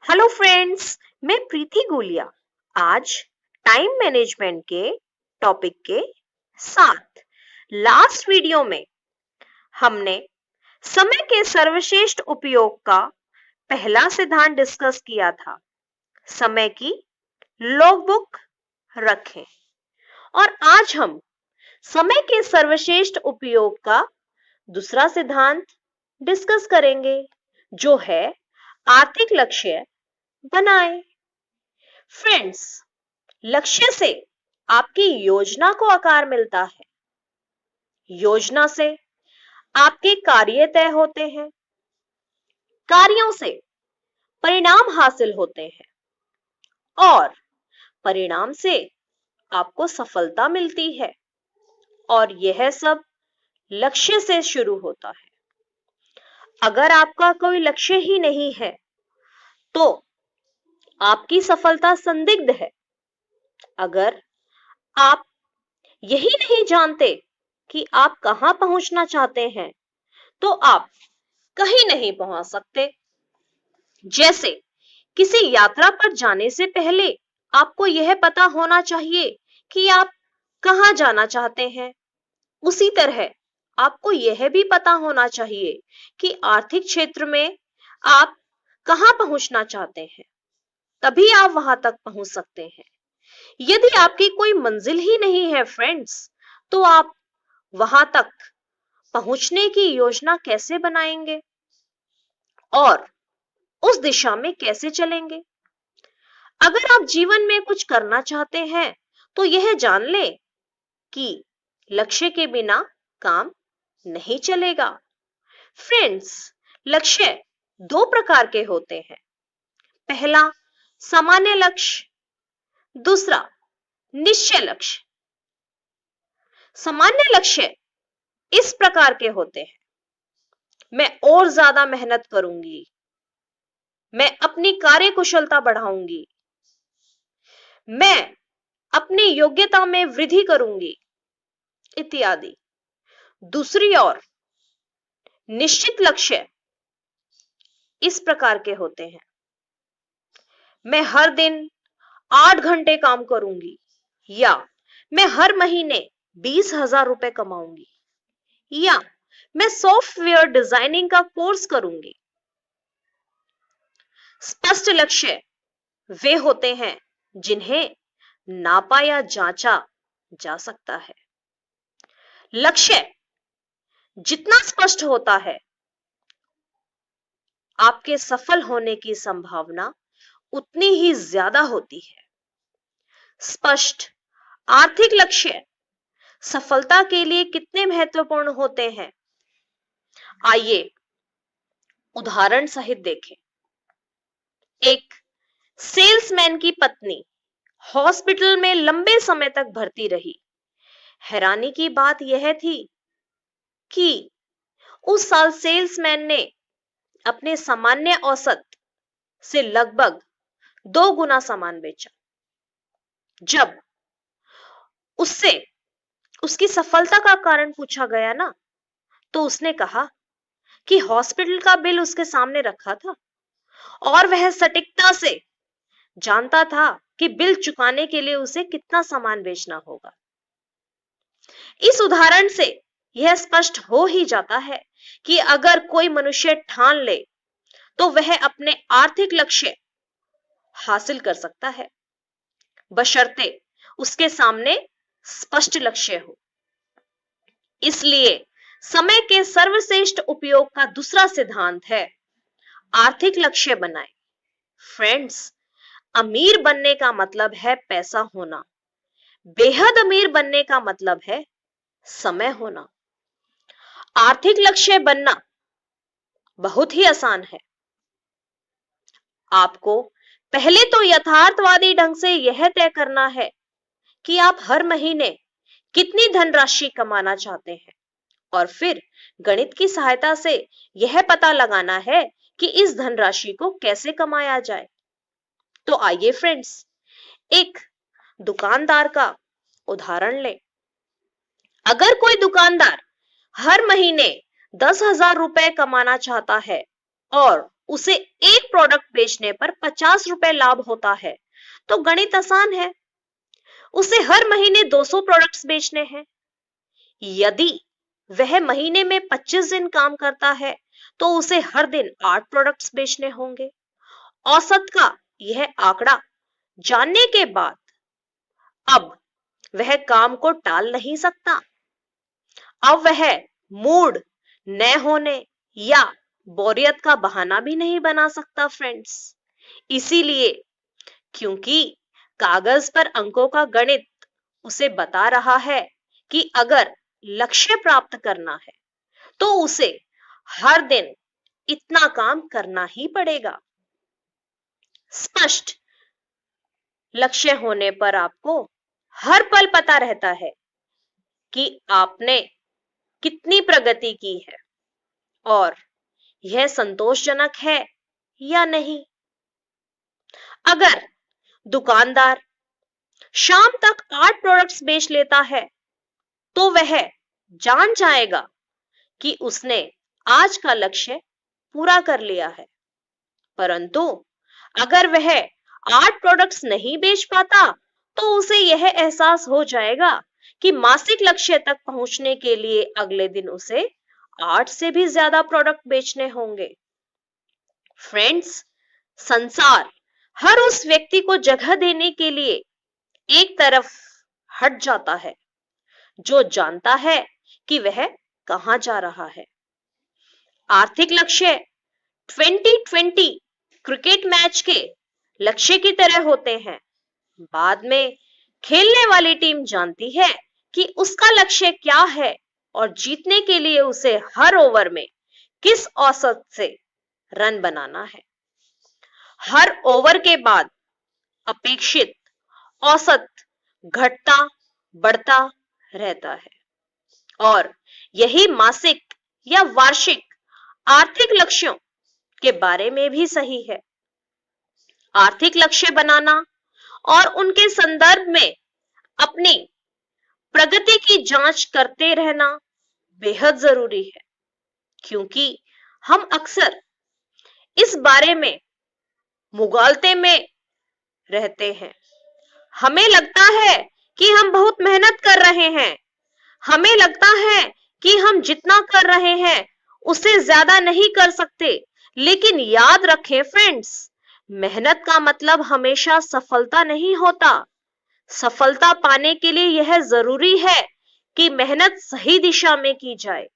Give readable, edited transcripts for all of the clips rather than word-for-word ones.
Hello friends, मैं प्रीति गोलिया आज टाइम मैनेजमेंट के टॉपिक के साथ लास्ट वीडियो में हमने समय के सर्वश्रेष्ठ उपयोग का पहला सिद्धांत डिस्कस किया था। समय की लॉगबुक रखें। और आज हम समय के सर्वश्रेष्ठ उपयोग का दूसरा सिद्धांत डिस्कस करेंगे, जो है आर्थिक लक्ष्य बनाएं। फ्रेंड्स, लक्ष्य से आपकी योजना को आकार मिलता है। योजना से आपके कार्य तय होते हैं। कार्यों से परिणाम हासिल होते हैं और परिणाम से आपको सफलता मिलती है। और यह सब लक्ष्य से शुरू होता है। अगर आपका कोई लक्ष्य ही नहीं है तो आपकी सफलता संदिग्ध है। अगर आप यही नहीं जानते कि आप कहां पहुंचना चाहते हैं तो आप कहीं नहीं पहुंच सकते। जैसे किसी यात्रा पर जाने से पहले आपको यह पता होना चाहिए कि आप कहां जाना चाहते हैं, उसी तरह आपको यह भी पता होना चाहिए कि आर्थिक क्षेत्र में आप कहां पहुंचना चाहते हैं, तभी आप वहां तक पहुंच सकते हैं। यदि आपकी कोई मंजिल ही नहीं है फ्रेंड्स, तो आप वहां तक पहुंचने की योजना कैसे बनाएंगे और उस दिशा में कैसे चलेंगे? अगर आप जीवन में कुछ करना चाहते हैं तो यह जान लें कि लक्ष्य के बिना काम नहीं चलेगा। फ्रेंड्स, लक्ष्य दो प्रकार के होते हैं। पहला सामान्य लक्ष्य, दूसरा निश्चय लक्ष्य। सामान्य लक्ष्य इस प्रकार के होते हैं: मैं और ज्यादा मेहनत करूंगी, मैं अपनी कार्य कुशलता बढ़ाऊंगी, मैं अपनी योग्यता में वृद्धि करूंगी, इत्यादि। दूसरी ओर निश्चित लक्ष्य इस प्रकार के होते हैं: मैं हर दिन 8 घंटे काम करूंगी, या मैं हर महीने 20,000 रुपए कमाऊंगी, या मैं सॉफ्टवेयर डिजाइनिंग का कोर्स करूंगी। स्पष्ट लक्ष्य वे होते हैं जिन्हें नापा या जांचा जा सकता है। लक्ष्य जितना स्पष्ट होता है, आपके सफल होने की संभावना उतनी ही ज्यादा होती है। स्पष्ट आर्थिक लक्ष्य सफलता के लिए कितने महत्वपूर्ण होते हैं, आइए उदाहरण सहित देखें। एक सेल्समैन की पत्नी हॉस्पिटल में लंबे समय तक भर्ती रही। हैरानी की बात यह थी कि उस साल सेल्समैन ने अपने सामान्य औसत से लगभग 2 गुना सामान बेचा। जब उससे उसकी सफलता का कारण पूछा गया ना, तो उसने कहा कि हॉस्पिटल का बिल उसके सामने रखा था और वह सटीकता से जानता था कि बिल चुकाने के लिए उसे कितना सामान बेचना होगा। इस उदाहरण से यह स्पष्ट हो ही जाता है कि अगर कोई मनुष्य ठान ले तो वह अपने आर्थिक लक्ष्य हासिल कर सकता है, बशर्ते उसके सामने स्पष्ट लक्ष्य हो। इसलिए समय के सर्वश्रेष्ठ उपयोग का दूसरा सिद्धांत है आर्थिक लक्ष्य बनाएं। फ्रेंड्स, अमीर बनने का मतलब है पैसा होना, बेहद अमीर बनने का मतलब है समय होना। आर्थिक लक्ष्य बनना बहुत ही आसान है। आपको पहले तो यथार्थवादी ढंग से यह तय करना है कि आप हर महीने कितनी धनराशि कमाना चाहते हैं, और फिर गणित की सहायता से यह पता लगाना है कि इस धनराशि को कैसे कमाया जाए। तो आइए फ्रेंड्स, एक दुकानदार का उदाहरण लें। अगर कोई दुकानदार हर महीने 10,000 रुपए कमाना चाहता है और उसे एक प्रोडक्ट बेचने पर 50 रुपए लाभ होता है, तो गणित आसान है। उसे हर महीने 200 प्रोडक्ट्स बेचने हैं। यदि वह महीने में 25 दिन काम करता है, तो उसे हर दिन 8 प्रोडक्ट्स बेचने होंगे। औसत का यह आंकड़ा जानने के बाद अब वह काम को टाल नहीं सकता। अब वह मूड न होने या बोरियत का बहाना भी नहीं बना सकता फ्रेंड्स। इसीलिए, क्योंकि कागज पर अंकों का गणित उसे बता रहा है कि अगर लक्ष्य प्राप्त करना है तो उसे हर दिन इतना काम करना ही पड़ेगा। स्पष्ट लक्ष्य होने पर आपको हर पल पता रहता है कि आपने कितनी प्रगति की है और यह संतोषजनक है या नहीं। अगर दुकानदार शाम तक 8 प्रोडक्ट्स बेच लेता है, तो वह जान जाएगा कि उसने आज का लक्ष्य पूरा कर लिया है। परंतु अगर वह 8 प्रोडक्ट्स नहीं बेच पाता, तो उसे यह एहसास हो जाएगा कि मासिक लक्ष्य तक पहुंचने के लिए अगले दिन उसे 8 से भी ज्यादा प्रोडक्ट बेचने होंगे। फ्रेंड्स, संसार हर उस व्यक्ति को जगह देने के लिए एक तरफ हट जाता है जो जानता है कि वह कहां जा रहा है। आर्थिक लक्ष्य 2020 क्रिकेट मैच के लक्ष्य की तरह होते हैं। बाद में खेलने वाली टीम जानती है कि उसका लक्ष्य क्या है और जीतने के लिए उसे हर ओवर में किस औसत से रन बनाना है। हर ओवर के बाद अपेक्षित औसत घटता बढ़ता रहता है और यही मासिक या वार्षिक आर्थिक लक्ष्यों के बारे में भी सही है। आर्थिक लक्ष्य बनाना और उनके संदर्भ में अपनी प्रगति की जांच करते रहना बेहद जरूरी है, क्योंकि हम अक्सर इस बारे में मुगालते में रहते हैं। हमें लगता है कि हम बहुत मेहनत कर रहे हैं। हमें लगता है कि हम जितना कर रहे हैं उससे ज्यादा नहीं कर सकते। लेकिन याद रखें फ्रेंड्स, मेहनत का मतलब हमेशा सफलता नहीं होता। सफलता पाने के लिए यह जरूरी है कि मेहनत सही दिशा में की जाए।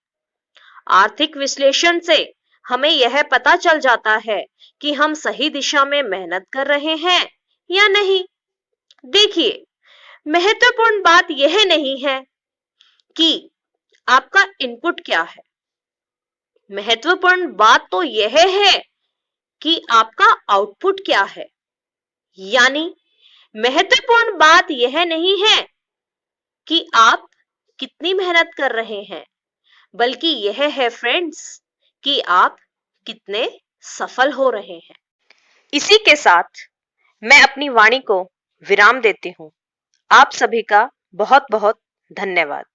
आर्थिक विश्लेषण से हमें यह पता चल जाता है कि हम सही दिशा में मेहनत कर रहे हैं या नहीं। देखिए, महत्वपूर्ण बात यह नहीं है कि आपका इनपुट क्या है। महत्वपूर्ण बात तो यह है कि आपका आउटपुट क्या है। यानी महत्वपूर्ण बात यह नहीं है कि आप कितनी मेहनत कर रहे हैं, बल्कि यह है फ्रेंड्स कि आप कितने सफल हो रहे हैं। इसी के साथ मैं अपनी वाणी को विराम देती हूं। आप सभी का बहुत बहुत धन्यवाद।